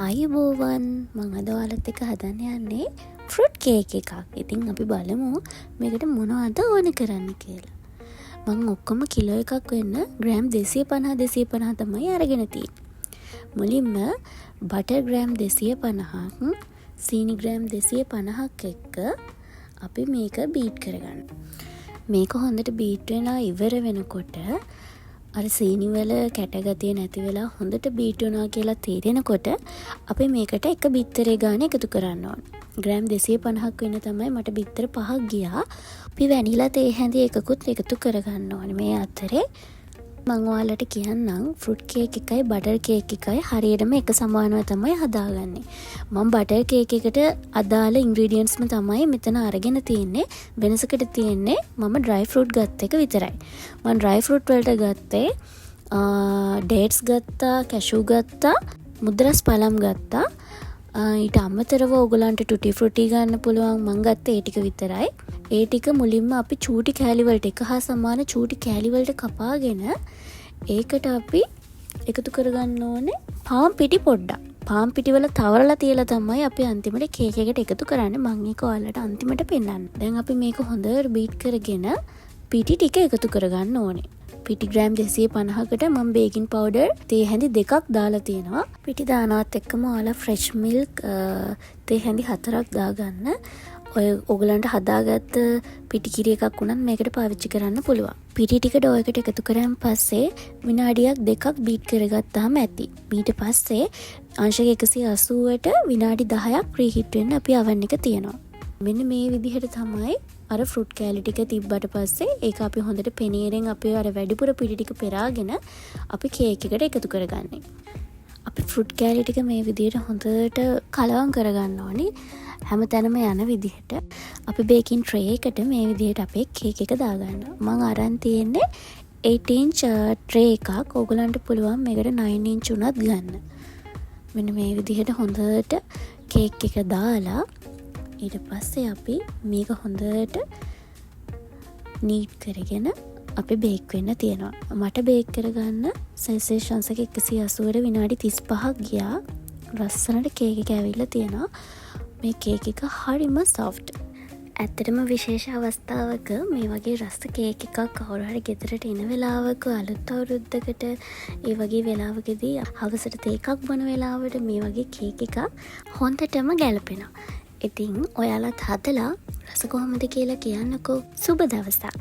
ආයුබෝවන් මං අද ඔයාලත් එක්ක හදන්න යන්නේ ෆෘට් කේක් එකක්. ඉතින් අපි බලමු මේකට මොනවද ඕන කරන්න කියලා. මං ඔක්කොම කිලෝ එකක් වෙන්න ග්‍රෑම් 250 තමයි අරගෙන තියෙන්නේ. මුලින්ම බටර් ග්‍රෑම් 250ක් සීනි ග්‍රෑම් 250ක් එක්ක අපි මේක බීට් කරගන්න. මේක හොඳට බීට් වෙලා ඉවර වෙනකොට අර සීනි වල කැටගතිය නැති වෙලා හොඳට බීට් වුණා කියලා තේරෙනකොට අපි මේකට එක බිත්තරේ ගාන එකතු කරන්න ඕන. ග්‍රෑම් 250ක් වෙන්න තමයි මට බිත්තර 5ක් ගියා. අපි වැනිලා තේ හැඳි එකකුත් එකතු කරගන්න ඕනේ. මේ අතරේ මම ඔයාලට කියන්නම් ෆෘට් කේක් එකයි බටර් කේක් එකයි හරියටම එක සමානව තමයි හදාගන්නේ. මම බටර් කේක් එකට අදාළ ඉන්ග්‍රීඩියන්ට්ස්ම තමයි මෙතන අරගෙන තියෙන්නේ. වෙනසකට තියෙන්නේ මම ඩ්‍රයි ෆෘට් ගත්ත එක විතරයි. මම ඩ්‍රයි ෆෘට් වලට ගත්තේ ඩේට්ස් ගත්තා, කැෂු ගත්තා, මුද්‍රස් පළම් ගත්තා. ඊට අමතරව ඕගලන්ට ටුටි ෆෘටි ගන්න පුළුවන්. මම ගත්තේ ඒ ටික විතරයි. ඒ ටික මුලින්ම අපි චූටි කෑලි වලට එක හා සමාන චූටි කෑලි වලට කපාගෙන ඒකට අපි එකතු කරගන්න ඕනේ පාන් පිටි පොඩ්ඩක්. පාන් පිටි වල තවරලා තියලා තමයි අපි අන්තිමට කේක් එකට එකතු කරන්නේ. මම ඒක ඔයාලට අන්තිමට පෙන්නන්න. දැන් අපි මේක හොඳට බීට් කරගෙන පිටි ටික එකතු කරගන්න ඕනේ. පිටි ග්‍රෑම් 250කට මම බේකින් පවුඩර් තේ හැඳි 2ක් දාලා තියෙනවා. පිටි දානවත් එක්කම ඔයාලා ෆ්‍රෙෂ් මිල්ක් තේ හැඳි 4ක් දාගන්න. ඔය ඔයගලන්ට හදාගත්ත පිටි කිරි එකක් වුණත් මේකට පාවිච්චි කරන්න පුළුවන්. පිටි ටික ඩෝ එකට එකතු කරාන් පස්සේ විනාඩියක් 2ක් බීට් කරගත්තාම ඇති. ඊට පස්සේ අංශක 180ට විනාඩි 10ක් ප්‍රීහීට් වෙන්න අපි oven එක තියනවා. මෙන්න මේ විදිහට තමයි අර ෆෘට් කෑලි ටික තිබ්බට පස්සේ ඒක අපි හොඳට පෙනීරෙන් අපි අර වැඩිපුර පිටි ටික පෙරාගෙන අපි කේක් එකට එකතු කරගන්නේ. අපි ෆෘට් කෑලි ටික මේ විදිහට හොඳට කලවම් කරගන්න ඕනේ. හැමතැනම යන විදිහට අපි බේකින් ට්‍රේ එකට මේ විදිහට අපේ කේක් එක දාගන්නවා. මම අරන් තියෙන්නේ 8 inch ට්‍රේ එකක්. ඕගලන්ට පුළුවන් මේකට 9 inch උනත් ගන්න. මෙන්න මේ විදිහට හොඳට කේක් එක දාලා ඊට පස්සේ අපි මේක හොඳට නීට් කරගෙන අපි බේක් වෙන්න තියෙනවා. මට බේක් කරගන්න සෙල්සියස් අංශක 180ට විනාඩි 35ක් ගියා. ලස්සනට කේක් එක ඇවිල්ලා තියෙනවා. මේ කේක් එක හරිම සොෆ්ට්. ඇත්තටම විශේෂ අවස්ථාවක මේ වගේ රස කේක් එකක් කවුරු හරි ගෙදරට එන වෙලාවක අලුත් අවුරුද්දකට ඒ වගේ වෙලාවකදී හවසට තේ එකක් බොන වෙලාවට මේ වගේ කේක් එකක් හොඳටම ගැලපෙනවා. ඉතින් ඔයාලත් හදලා රස කොහොමද කියලා කියන්නකෝ. සුබ දවසක්.